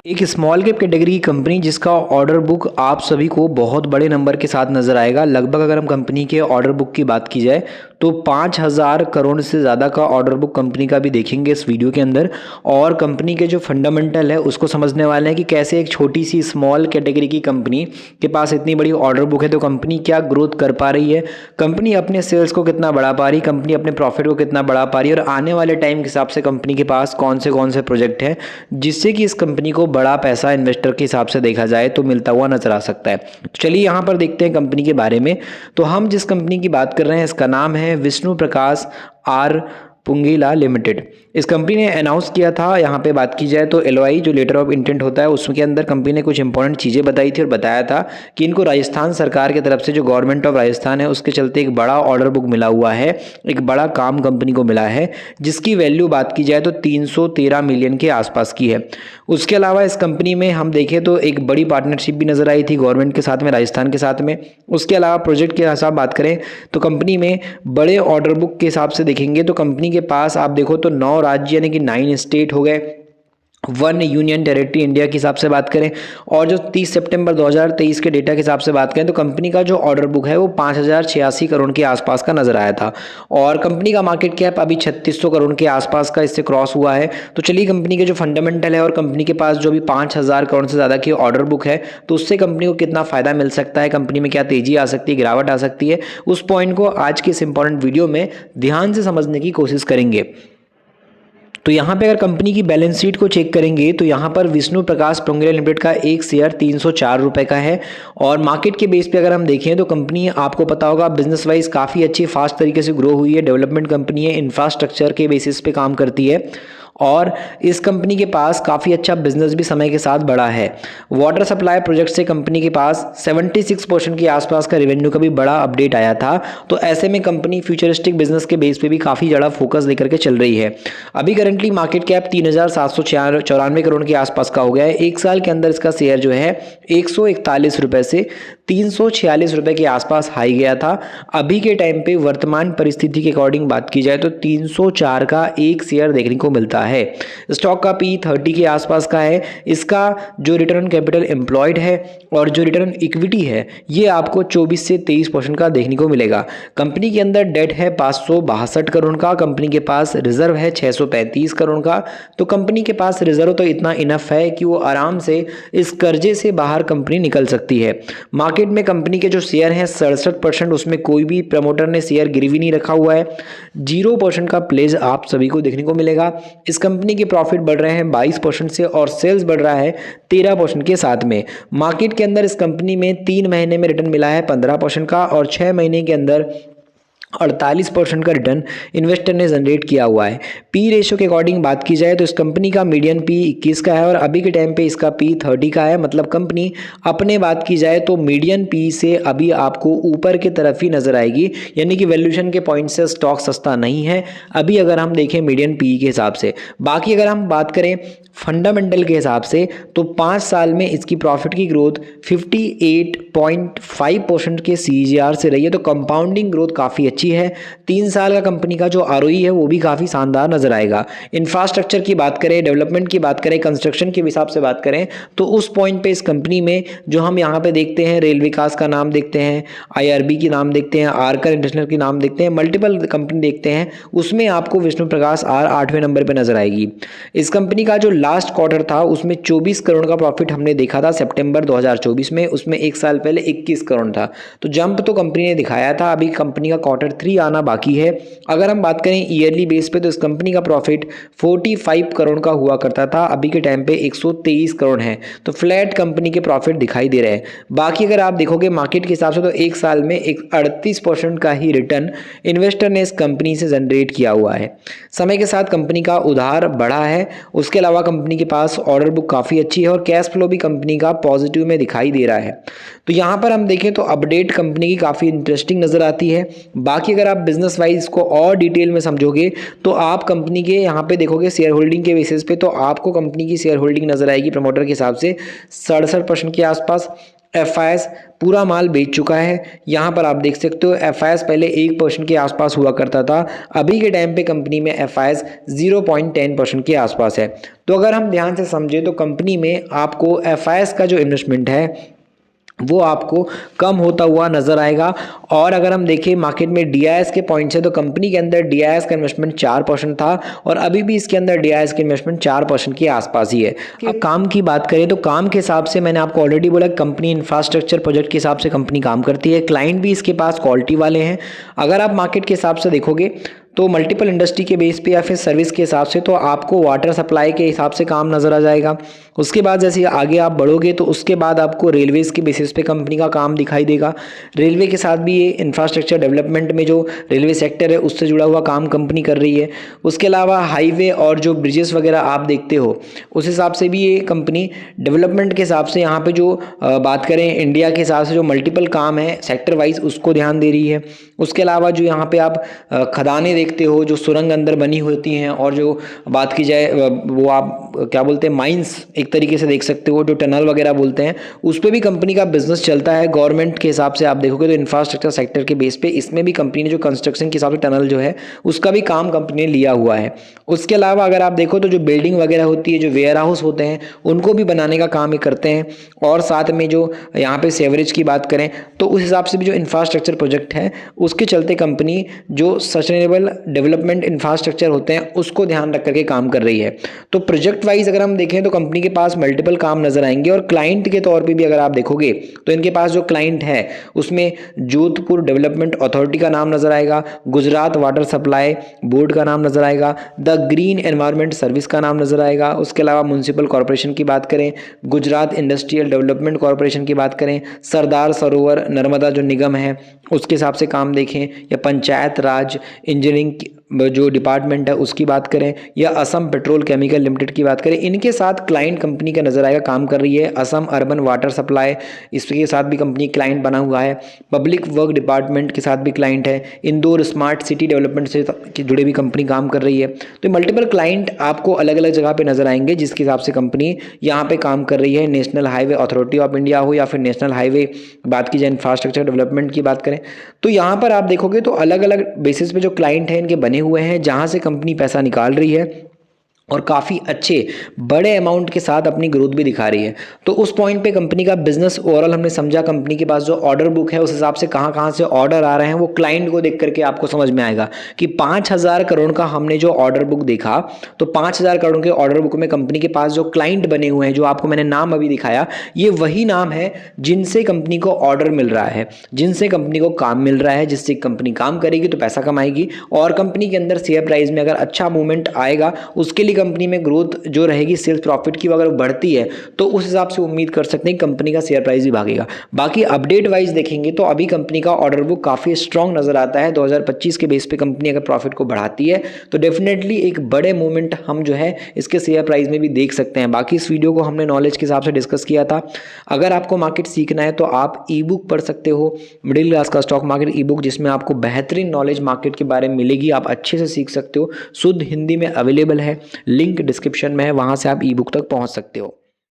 एक small cap category की company जिसका ऑर्डर बुक आप सभी को बहुत बड़े नंबर के साथ नजर आएगा। लगभग अगर हम कंपनी के ऑर्डर बुक की बात की जाए तो 5,000 करोड़ से ज़्यादा का ऑर्डर बुक कंपनी का भी देखेंगे इस वीडियो के अंदर। और कंपनी के जो फंडामेंटल है उसको समझने वाले हैं कि कैसे एक छोटी सी स्मॉल कैटेगरी की कंपनी के पास इतनी बड़ी ऑर्डर बुक है तो कंपनी क्या ग्रोथ कर पा रही है, कंपनी अपने सेल्स को कितना बढ़ा पा रही है, कंपनी अपने प्रॉफिट को कितना बढ़ा पा रही है और आने वाले टाइम के हिसाब से कंपनी के पास कौन से प्रोजेक्ट हैं जिससे कि इस कंपनी को बड़ा पैसा इन्वेस्टर के हिसाब से देखा जाए तो मिलता हुआ नजर आ सकता है। तो चलिए यहाँ पर देखते हैं कंपनी के बारे में। तो हम जिस कंपनी की बात कर रहे हैं इसका नाम है विष्णु प्रकाश आर पुंगीला लिमिटेड। इस कंपनी ने अनाउंस किया था, यहाँ पे बात की जाए तो एलओआई जो लेटर ऑफ इंटेंट होता है उसके अंदर कंपनी ने कुछ इंपॉर्टेंट चीज़ें बताई थी और बताया था कि इनको राजस्थान सरकार की तरफ से जो गवर्नमेंट ऑफ राजस्थान है उसके चलते एक बड़ा ऑर्डर बुक मिला हुआ है, एक बड़ा काम कंपनी को मिला है जिसकी वैल्यू बात की जाए तो 313 मिलियन के आसपास की है। उसके अलावा इस कंपनी में हम देखें तो एक बड़ी पार्टनरशिप भी नजर आई थी गवर्नमेंट के साथ में, राजस्थान के साथ में। उसके अलावा प्रोजेक्ट के हिसाब बात करें तो कंपनी में बड़े ऑर्डर बुक के हिसाब से देखेंगे तो कंपनी के पास आप देखो तो 9 राज्य यानी कि 9 स्टेट हो गए, 1 यूनियन टेरिटरी इंडिया के हिसाब से बात करें। और जो 30 सितंबर 2023 के डेटा के हिसाब से बात करें तो कंपनी का जो ऑर्डर बुक है वो 5,086 करोड़ के आसपास का नजर आया था और कंपनी का मार्केट कैप अभी 3600 करोड़ के आसपास का इससे क्रॉस हुआ है। तो चलिए कंपनी के जो फंडामेंटल है और कंपनी के पास जो भी 5,000 करोड़ से ज़्यादा की ऑर्डर बुक है तो उससे कंपनी को कितना फ़ायदा मिल सकता है, कंपनी में क्या तेजी आ सकती है, गिरावट आ सकती है, उस पॉइंट को आज के इस इंपॉर्टेंट वीडियो में ध्यान से समझने की कोशिश करेंगे। तो यहाँ पे अगर कंपनी की बैलेंस शीट को चेक करेंगे तो यहाँ पर विष्णु प्रकाश पुंगीला लिमिटेड का एक शेयर 304 रुपये का है। और मार्केट के बेस पे अगर हम देखें तो कंपनी आपको पता होगा बिजनेस वाइज काफ़ी अच्छी फास्ट तरीके से ग्रो हुई है, डेवलपमेंट कंपनी है, इंफ्रास्ट्रक्चर के बेसिस पे काम करती है और इस कंपनी के पास काफ़ी अच्छा बिजनेस भी समय के साथ बढ़ा है। वाटर सप्लाई प्रोजेक्ट से कंपनी के पास 76% के आसपास का रेवेन्यू का भी बड़ा अपडेट आया था। तो ऐसे में कंपनी फ्यूचरिस्टिक बिजनेस के बेस पे भी काफ़ी ज़्यादा फोकस लेकर के चल रही है। अभी करंटली मार्केट कैप 3,794 करोड़ के आसपास का हो गया है। एक साल के अंदर इसका शेयर जो है 141 रुपये से 346 रुपये के आसपास हाई गया था। अभी के टाइम पे वर्तमान परिस्थिति के अकॉर्डिंग बात की जाए तो 304 का एक शेयर देखने को मिलता है। स्टॉक का पी 30 के आसपास का है। इसका जो रिटर्न कैपिटल एम्प्लॉयड है और जो रिटर्न इक्विटी है ये आपको 24 से 23% का देखने को मिलेगा। कंपनी के अंदर डेट है 562 करोड़ का, कंपनी के पास रिजर्व है 635 करोड़ का। तो कंपनी के पास रिजर्व तो इतना इनफ है कि वो आराम से इस कर्जे से बाहर कंपनी निकल सकती है। मार्केट में कंपनी के जो शेयर हैं 67%, उसमें कोई भी प्रमोटर ने शेयर गिरवी नहीं रखा हुआ है। 0% का प्लेज आप सभी को देखने को मिलेगा। इस कंपनी के प्रॉफिट बढ़ रहे हैं 22% से और सेल्स बढ़ रहा है 13% के साथ में। मार्केट के अंदर इस कंपनी में 3 महीने में रिटर्न मिला है 15% का और 6 महीने के अंदर 48% का रिटर्न इन्वेस्टर ने जनरेट किया हुआ है। पी रेशियो के अकॉर्डिंग बात की जाए तो इस कंपनी का मीडियन पी 21 का है और अभी के टाइम पे इसका पी 30 का है। मतलब कंपनी अपने बात की जाए तो मीडियन पी से अभी आपको ऊपर की तरफ ही नजर आएगी, यानी कि वैल्यूएशन के पॉइंट से स्टॉक सस्ता नहीं है अभी अगर हम देखें मीडियन पी के हिसाब से। बाकी अगर हम बात करें फंडामेंटल के हिसाब से तो 5 साल में इसकी प्रॉफिट की ग्रोथ 58.5% के सीजीआर से रही है। तो कंपाउंडिंग ग्रोथ काफ़ी अच्छी है। 3 साल का कंपनी का जो आरओई है वो भी काफ़ी शानदार नजर आएगा। इंफ्रास्ट्रक्चर की बात करें, डेवलपमेंट की बात करें, कंस्ट्रक्शन के हिसाब से बात करें तो उस पॉइंट पे इस कंपनी में जो हम यहाँ पे देखते हैं रेल विकास का नाम देखते हैं, आईआरबी की नाम देखते हैं, आरकर इंटरनेशनल की नाम देखते हैं, मल्टीपल कंपनी देखते हैं, उसमें आपको विष्णु प्रकाश आर 8वें नंबर पर नजर आएगी। इस कंपनी का जो लास्ट क्वार्टर था उसमें 24 करोड़ का प्रॉफिट हमने देखा था सितंबर 2024 में, उसमें एक साल पहले 21 करोड़ था। तो जंप तो कंपनी ने दिखाया था। अभी कंपनी का क्वार्टर 3 आना बाकी है। अगर हम बात करें ईयरली बेस पे तो इस कंपनी का प्रॉफिट 45 करोड़ का हुआ करता था, अभी के टाइम पे 123 करोड़ है। तो फ्लैट कंपनी के प्रॉफिट दिखाई दे रहे हैं। बाकी अगर आप देखोगे मार्केट के हिसाब से तो एक साल में एक 38% का ही रिटर्न इन्वेस्टर ने इस कंपनी से जनरेट किया हुआ है। समय के साथ कंपनी का उधार बढ़ा है। उसके अलावा कंपनी के पास ऑर्डर बुक काफ़ी अच्छी है और कैश फ्लो भी कंपनी का पॉजिटिव में दिखाई दे रहा है। तो यहाँ पर हम देखें तो अपडेट कंपनी की काफ़ी इंटरेस्टिंग नज़र आती है। बाकी अगर आप बिजनेस वाइज को और डिटेल में समझोगे तो आप कंपनी के यहाँ पे देखोगे शेयर होल्डिंग के बेसिस पे तो आपको कंपनी की शेयर होल्डिंग नज़र आएगी प्रमोटर के हिसाब से 67% के आसपास। FIS पूरा माल बेच चुका है। यहाँ पर आप देख सकते हो FIS पहले 1% के आसपास हुआ करता था, अभी के टाइम पे कंपनी में FIS 0.10% के आसपास है। तो अगर हम ध्यान से समझें तो कंपनी में आपको FIS का जो इन्वेस्टमेंट है वो आपको कम होता हुआ नजर आएगा। और अगर हम देखें मार्केट में DIS के पॉइंट से तो कंपनी के अंदर DIS का इन्वेस्टमेंट 4% था और अभी भी इसके अंदर DIS के इन्वेस्टमेंट 4% के आसपास ही है। अब काम की बात करें तो काम के हिसाब से मैंने आपको ऑलरेडी बोला कंपनी इंफ्रास्ट्रक्चर प्रोजेक्ट के हिसाब से कंपनी काम करती है, क्लाइंट भी इसके पास क्वालिटी वाले हैं। अगर आप मार्केट के हिसाब से देखोगे तो मल्टीपल इंडस्ट्री के बेस पे या फिर सर्विस के हिसाब से तो आपको वाटर सप्लाई के हिसाब से काम नज़र आ जाएगा। उसके बाद जैसे आगे आप बढ़ोगे तो उसके बाद आपको रेलवेज़ के बेसिस पे कंपनी का काम दिखाई देगा। रेलवे के साथ भी ये इंफ्रास्ट्रक्चर डेवलपमेंट में जो रेलवे सेक्टर है उससे जुड़ा हुआ काम कंपनी कर रही है। उसके अलावा हाईवे और जो ब्रिजेस वगैरह आप देखते हो उस हिसाब से भी ये कंपनी डेवलपमेंट के हिसाब से यहाँ पे जो बात करें इंडिया के हिसाब से जो मल्टीपल काम है सेक्टर वाइज उसको ध्यान दे रही है। उसके अलावा जो यहाँ पे आप खदानें देखते हो जो सुरंग अंदर बनी होती हैं और जो बात की जाए वो आप क्या बोलते हैं माइंस एक तरीके से देख सकते हो, जो टनल वगैरह बोलते हैं उस पर भी कंपनी का बिजनेस चलता है। गवर्नमेंट के हिसाब से आप देखोगे तो इंफ्रास्ट्रक्चर सेक्टर के बेस पे इसमें भी कंपनी ने जो कंस्ट्रक्शन के हिसाब से टनल जो है उसका भी काम कंपनी ने लिया हुआ है। उसके अलावा अगर आप देखो तो जो बिल्डिंग वगैरह होती है, जो वेयर हाउस होते हैं उनको भी बनाने का काम ये करते हैं। और साथ में जो यहाँ पे सेवरेज की बात करें तो उस हिसाब से भी जो इंफ्रास्ट्रक्चर प्रोजेक्ट है उसके चलते कंपनी जो सस्टेनेबल डेवलपमेंट इंफ्रास्ट्रक्चर होते हैं उसको ध्यान रख करके काम कर रही है। तो प्रोजेक्ट वाइज अगर हम देखें तो कंपनी के पास मल्टीपल काम नजर आएंगे। और क्लाइंट के तौर पे भी अगर आप देखोगे तो इनके पास जो क्लाइंट है उसमें जोधपुर डेवलपमेंट अथॉरिटी का नाम नजर आएगा, गुजरात वाटर सप्लाई बोर्ड का नाम नजर आएगा, द ग्रीन एनवायरमेंट सर्विस का नाम नजर आएगा। उसके अलावा म्युनिसिपल कॉर्पोरेशन की बात करें, गुजरात इंडस्ट्रियल डेवलपमेंट कॉर्पोरेशन की बात करें, सरदार सरोवर नर्मदा जो निगम है उसके हिसाब से काम देखें, या पंचायत राज इंजीनियरिंग जो डिपार्टमेंट है उसकी बात करें, या असम पेट्रोल केमिकल लिमिटेड की बात करें, इनके साथ क्लाइंट कंपनी का नजर आएगा काम कर रही है। असम अर्बन वाटर सप्लाई इसके साथ भी कंपनी क्लाइंट बना हुआ है। पब्लिक वर्क डिपार्टमेंट के साथ भी क्लाइंट है। इंदौर स्मार्ट सिटी डेवलपमेंट से जुड़े भी कंपनी काम कर रही है। तो मल्टीपल क्लाइंट आपको अलग अलग जगह पे नजर आएंगे जिसके हिसाब से कंपनी यहाँ पे काम कर रही है। National highway authority of India हो या फिर नेशनल हाईवे बात की जाए इंफ्रास्ट्रक्चर डेवलपमेंट की बात करें तो यहाँ पर आप देखोगे तो अलग अलग बेसिस पे जो क्लाइंट हैं इनके बने हुए हैं जहाँ से कंपनी पैसा निकाल रही है और काफ़ी अच्छे बड़े अमाउंट के साथ अपनी ग्रोथ भी दिखा रही है। तो उस पॉइंट पे कंपनी का बिजनेस ओवरऑल हमने समझा। कंपनी के पास जो ऑर्डर बुक है उस हिसाब से कहाँ कहाँ से ऑर्डर आ रहे हैं वो क्लाइंट को देख करके आपको समझ में आएगा कि 5,000 करोड़ का हमने जो ऑर्डर बुक देखा तो 5,000 करोड़ के ऑर्डर बुक में कंपनी के पास जो क्लाइंट बने हुए हैं जो आपको मैंने नाम अभी दिखाया ये वही नाम है जिनसे कंपनी को ऑर्डर मिल रहा है, जिनसे कंपनी को काम मिल रहा है, जिससे कंपनी काम करेगी तो पैसा कमाएगी। और कंपनी के अंदर शेयर प्राइस में अगर अच्छा मूवमेंट आएगा उसके लिए कंपनी में ग्रोथ जो रहेगी सेल्स प्रॉफिट की अगर बढ़ती है तो उस हिसाब से उम्मीद कर सकते हैं कंपनी का शेयर प्राइस भी भागेगा। बाकी अपडेट वाइज देखेंगे तो अभी कंपनी का ऑर्डर बुक काफ़ी स्ट्रांग नजर आता है। 2025 के बेस पे कंपनी अगर प्रॉफिट को बढ़ाती है तो डेफिनेटली एक बड़े मूवमेंट हम जो है इसके शेयर प्राइस में भी देख सकते हैं। बाकी इस वीडियो को हमने नॉलेज के हिसाब से डिस्कस किया था। अगर आपको मार्केट सीखना है तो आप ई बुक पढ़ सकते हो, मिडिल क्लास का स्टॉक मार्केट ई बुक, जिसमें आपको बेहतरीन नॉलेज मार्केट के बारे में मिलेगी। आप अच्छे से सीख सकते हो, शुद्ध हिंदी में अवेलेबल है, लिंक डिस्क्रिप्शन में है, वहां से आप ई बुक तक पहुंच सकते हो।